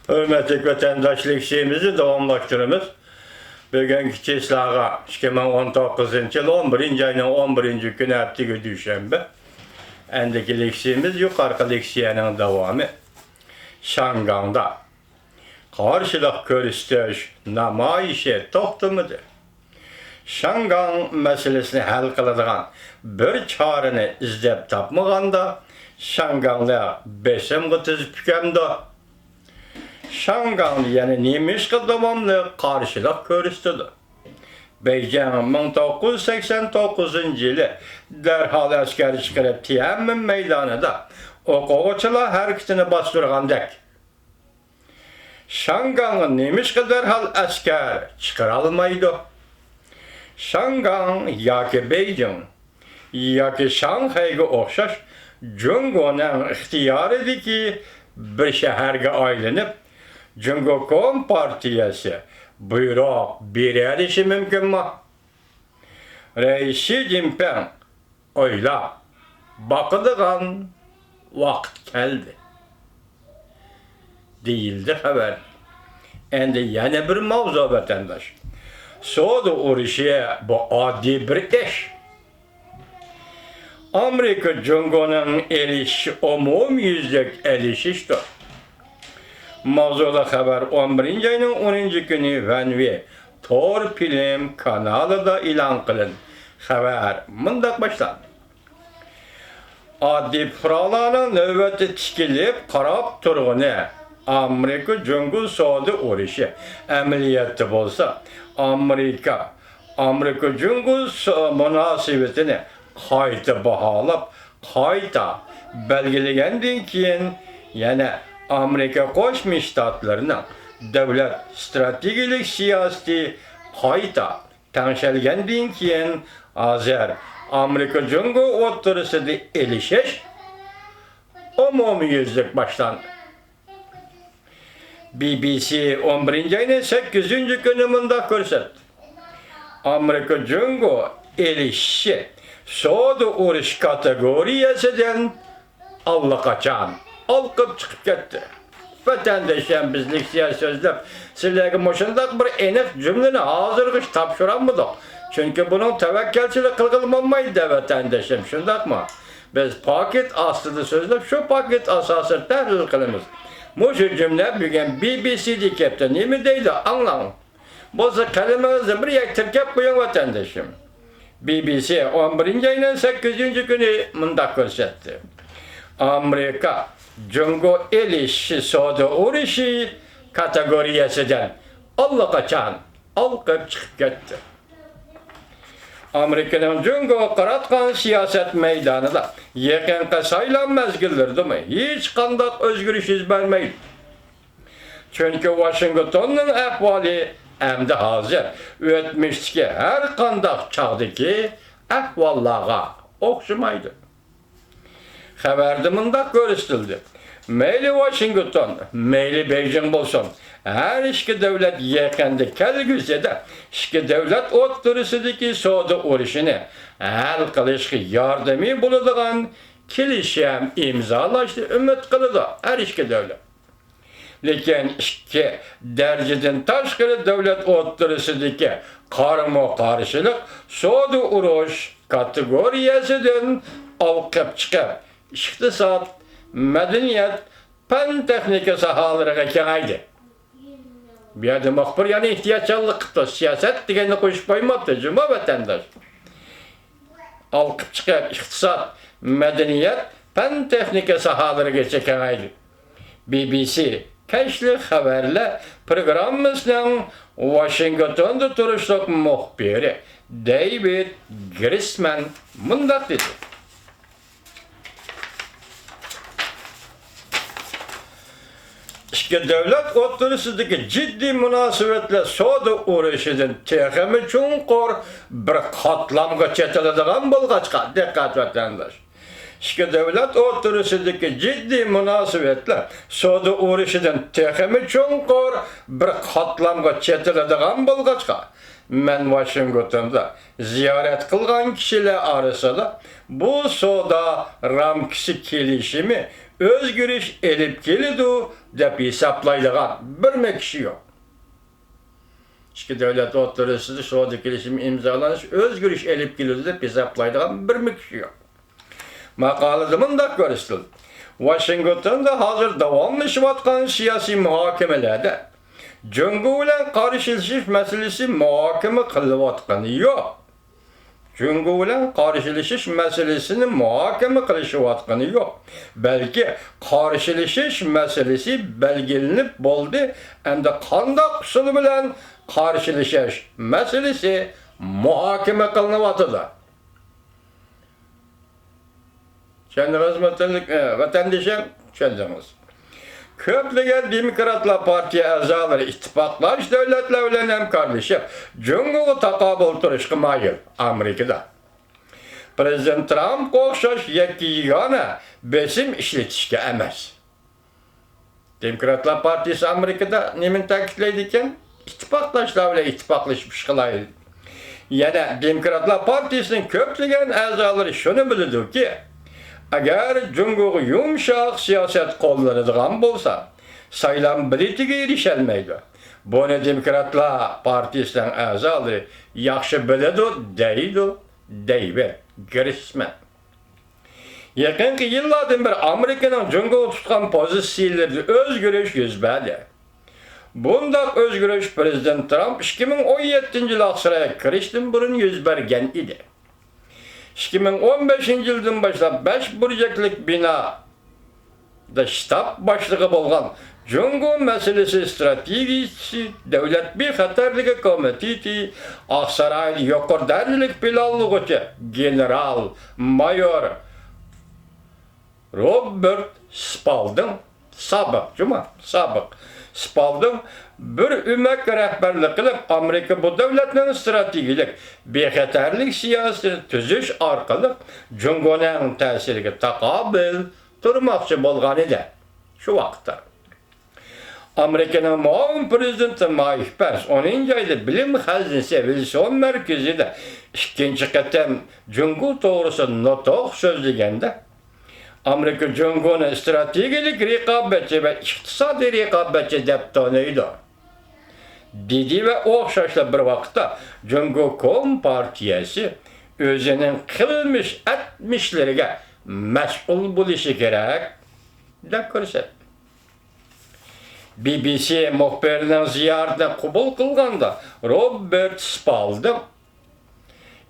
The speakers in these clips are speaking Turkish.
Hürmetli vatandaşlık şeyimizi davamlaştırımız. Bugünkü çeslağa 2019 yıl 11. ayının 11. günü hafta düşenbe. Endeki leksiyemiz yukarı leksiyenin devamı. Şangang'da karşılık görüştüş namayişe toxtumudur. Şangang meselesini hal kıladigan bir çarını izlep tapmaganda Şangang'da besim gıtız pükemdi. Şangang'da yani nemiş davamlı karşılık görüştüdü. Beijing 1989 yılı derhal askeri çıkarıp Tiananmen meydanıda okuğuçular hareketini bastırgandek. Şangang'ın nemiş derhal asker çıkarılmaydı. Şangang yoki Beijing yoki Şanghayga o'xshash Jungoning ixtiyoridagi bir shaharga aylanib, Jungo Kompartiyasi buyruq berishi mumkinmi? Reis Xi Jinping o'ylab boqadigan vaqt keldi. Deyildi xabar. Endi yana bir mavzu vatandaş. Soda urushi bu oddiy bir ish. Amerika Jungo'nun elishi umumyüzlük elishishdir. Mavzuda xabar 11. ayının 10. günü Vanve Tor film kanalida e'lon qilindi. Xabar mundaq boshlanadi. Oddiy fuqarolarning navbati tikilib qarab turg'ini Amerika Jungo soda urushi amaliyotda bo'lsa, Amerika Jungo munosabatini qayta baholab, qayta belgilagandan keyin yana Amerika Qo'shma Shtatlarining davlat strategik siyosati qayta tangshalgandan keyin hozir Amerika Jungo o'rtasida elishish umumyüzlük boshlanadi. BBC 11. ayının 8. günü mundaq ko'rsatdi. Amerika Jungo elishi soda urush kategoriyasidan allaqachon olqib chiqib ketdi. Vatandaşlar bizlik siyasi sözlep sizlerge moşundaq bir aniq cümleni hazırgıç tapşıranmıdık. Çünkü bunun tevekkelçilik kılgılmamaydı vatandaşım. Şundaq mı? Biz paket aslında sözlep şu paket asası təhlil kılımız. Moşu cümle bugün BBC'de kepti. Ne mi deydi? Anlayın. Bozsa kelimenizi bir yaktirkep koyun vatandaşım. BBC 11. ayının 8. günü mundaq ko'rsatdi. Amerika Jungo elishi soda urushi kategoriyasidan allaqachon olqib chiqib ketdi. Amerikaning Jungo qaratgan siyosat maydonida yaqinqi saylan mezgillarida hech qanday o'zgarish yuz bermaydi. Chunki Washingtonning ahvoli endi hozir o'tmishdagi har qanday chog'dagi ahvollarga o'xshamaydi. Xabarda mundaq ko'rsatildi. Mayli Washington, mayli Beijing bo'lsin, har ikki davlat yaqinda kelgusida ikki davlat o'rtasidagi savdo urushini hal qilishga yordami bo'ladigan kelishim imzolashni umid qiladi har ikki davlat. Lekin ikki darajadan tashqari davlat o'rtasidagi qarama-qarshilik savdo urush kategoriyasidan olqib chiqib iqtisod, madaniyat, fan texnika sohalariga kengaydi. Bu yerda muxbir yana ehtiyotchanlik qildi. Siyosat deganni qo'shib qo'ymabdi, juma vatandosh. Olqib chiqib iqtisod, madaniyat, fan texnika sohalariga kengaydi. BBC Kashli xabarlar programmasining Washingtonda turishliq muxbiri David Grisman mundaq dedi. İki devlet o'rtasidagi ciddi munosabatlar savdo urushidan texmi chunqur bir qatlamga chetiladigan bo'lg'achqa diqqat vatandosh. İki devlet o'rtasidagi ciddi munosabatlar savdo urushidan texmi chunqur bir qatlamga chetiladigan bo'lg'achqa men Washingtonda ziyorat qilgan kishilar orasida bu savdo ramkasi kelishimi özgürüş elip kelidu dep hesaplaydigan bir kişi yok. İki devlet otoriteleri Soğudu kelişimi imzalanış özgürüş elip kelidu dep hesaplaydigan bir kişi yok. Makalada mındak görüstül. Washington'da hazır davamlaşıvatkan siyasi muhakemelerde Cüngü bilen karşılaşış meselesi muhakeme kılıvatkanı yok. Cüngü bilen karşılaşış meselesini muhakeme kılışıvatkanı yok. Belki karşılaşış meselesi belgelenip boldu. Hem de kandak usulü bilen karşılaşış meselesi muhakeme kılınavatıdı. Kendiniz vatandaşım, kendiniz. Köplügen Demokratlar Partiya azaları ittifaqlaş devletler bilen hemkarlaşıp Cüngü'gü takabıl turuşqı mayıl Amerika'da. Prezident Trump qo'xshash yakki yegona besim ishlatishga emas. Demokratlar Partiyasi Amerikada nimani ta'kidlaydi ekan? İttifaqlashlar bilan ittifaqlashib ish qilaydi. Yana Demokratlar Partiyasining ko'plagan a'zolari shuni biladi-ki, agar Cüngü'gü yumshoq siyosat qo'llanadigan bo'lsa, saylan biletiga erisholmaydi. Buni Demokratlar Partiyasining a'zolari yaxshi biladi, deydi Grisman. Yaqinqi yillardan beri Amerikaning Cüngü'gü tutgan pozitsiyalarida o'zgarish yuz berdi. Bundaq o'zgarish Prezident Trump 2017-yil oxiriga kirishdan burun yuz bergan edi. 2015-yildan boshlab 5 burjaklik binoda shtab boshlig'i bo'lgan Cüngü meselesi stratejisi Devlet Bexatarligi komiteti Aqsaray yuqori darajalik planlovchi general mayor Robert Spalding Spalding bir ümek rehberlik qilib Amerika bu devletning stratejik bexatarlik siyosatini tuzish orqali Cüngü'ning ta'siriga taqobil turmoqchi bo'lgan edi. Shu vaqtda Amerika'nın muavin prezidenti Mike Pence 10. ayda bilim hazinesi Wilson merkezinde ikinci qatam Cüngü to'g'risida nutq so'zlaganda Amerika Cüngü'ni stratejik raqobatchi va iqtisodiy raqobatchi deb taniydi. Dedi ve o'xshashli bir vaqtda Cüngü Kompartiyasi o'zining qilmish etmishlariga mas'ul bo'lishi kerak deb ko'rsatdi. BBC muxbirining ziyoratini qabul qilganda Robert Spalding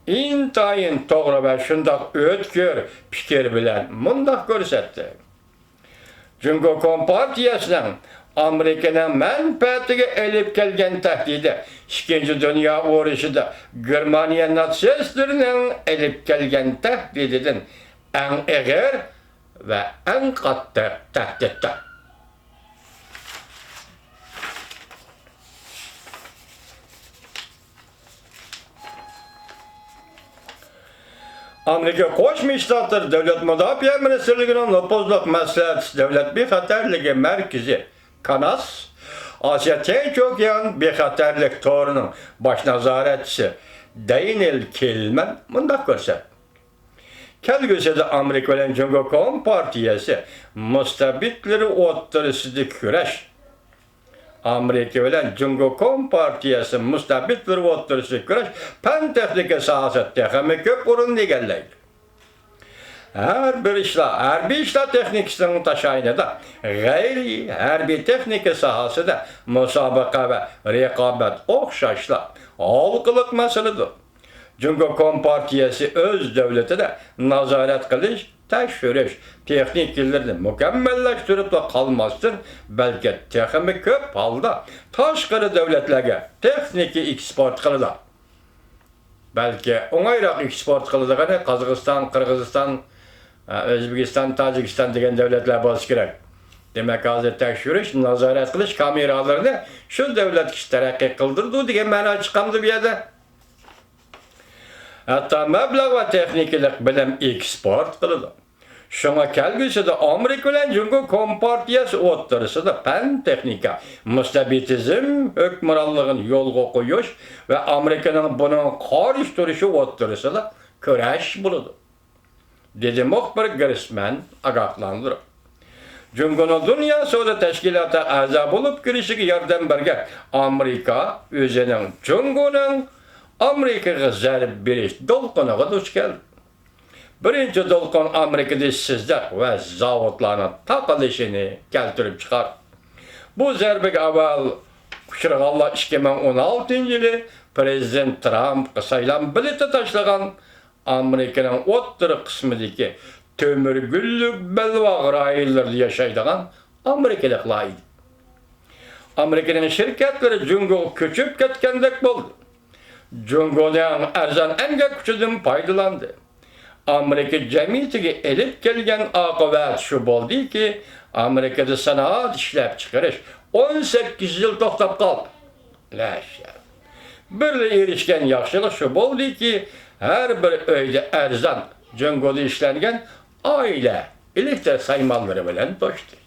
intayin to'g'ri va shundoq o'tkir fikr bilan mundaq ko'rsatdi. Cüngü Kompartiyasining Amerikaning manfaatiga elib kelgan tahdidi Ikkinchi dunyo urushida Germaniya natsistlarining elib kelgan tahdididan eng og'ir va eng qattiq tahdiddir. Amerika Qo'shma Shtatlar Davlat Mudofaa Ministrligining nopozliq maslahatchisi Davlat bexatarligi markazi Kanas Osiyo Tinch okean bexatarlik to'rining bosh nazoratchisi Daniel Kelman mundaq ko'rsatdi. Kelgusida Amerika bilan Cüngü Kompartiyasi mustabidlari o'rtasida kurash Amerika bilan Cüngü Kompartiyasi mustabidlari o'rtasida kurash fan texnika sohasida ham ko'p o'rin egallaydi. Harbiy ishlar texnikasining tashaynida g'ayri harbiy texnika sohasida musobaqa va raqobat o'xshashlar xalqiliq masaladir. Cüngü Kompartiyasi o'z davlatida nazorat qilish, tekshirish texnikalarni mukammallashtirib qolmasdan, balki texmi ko'p holda tashqari davlatlarga texnika eksport qiladi. Balki o'ng'ayroq eksport qiladigan Qozog'iston, Qirg'iziston, O'zbekiston, Tojikiston degan davlatlar bo'lishi kerak. Demak, hozir tekshirish, nazorat qilish kameralarni shu davlat kishi taraqqiy qildirdi degan ma'no chiqamdi bu yerda. Hatta mablag' va texnikalik bilim eksport qiladi. Shunga kelgusida Amerika bilan Cüngü Kompartiyasi o'rtasida fan texnika, mustabidizm hukmronligini yo'lga qo'yish va Amerikaning buni qarshi turishi o'rtasida kurash bo'ladi, dedi muxbir Grisman ogohlantirib. Cumhuriyet Dünya Savdo Teşkilatı a'za bolup girişiga yordam bergan Amerika o'zining Cumhuriyet'nin Amerikaga zarb berish dolqiniga duch keldi. Birinchi dolqin Amerikada ishsizlar va zavodlarning taqilishini keltirib chiqardi. Bu zarbaga avval uchraganlar 2016-yili Prezident Trump saylan bileti tashlagan Amerikaning o'rta qismidagi Tömürgüllük belvaq rayonlarda yashaydigan Amerikaliklar edi. Amerikaning shirkatlari Jungoga ko'chib ketgandek bo'ldi. Jungoning arzon emgak kuchidan foydalandi. Amerika jamiyatiga elib kelgan oqibat shu bo'ldiki, Amerikada sanoat ishlab chiqarish 18 yil to'xtab qoldi. Bir erishgan yaxshilik shu bo'ldiki, har bir uyda arzon Jungoda ishlangan oila elektr saymonlari bilan to'shdi.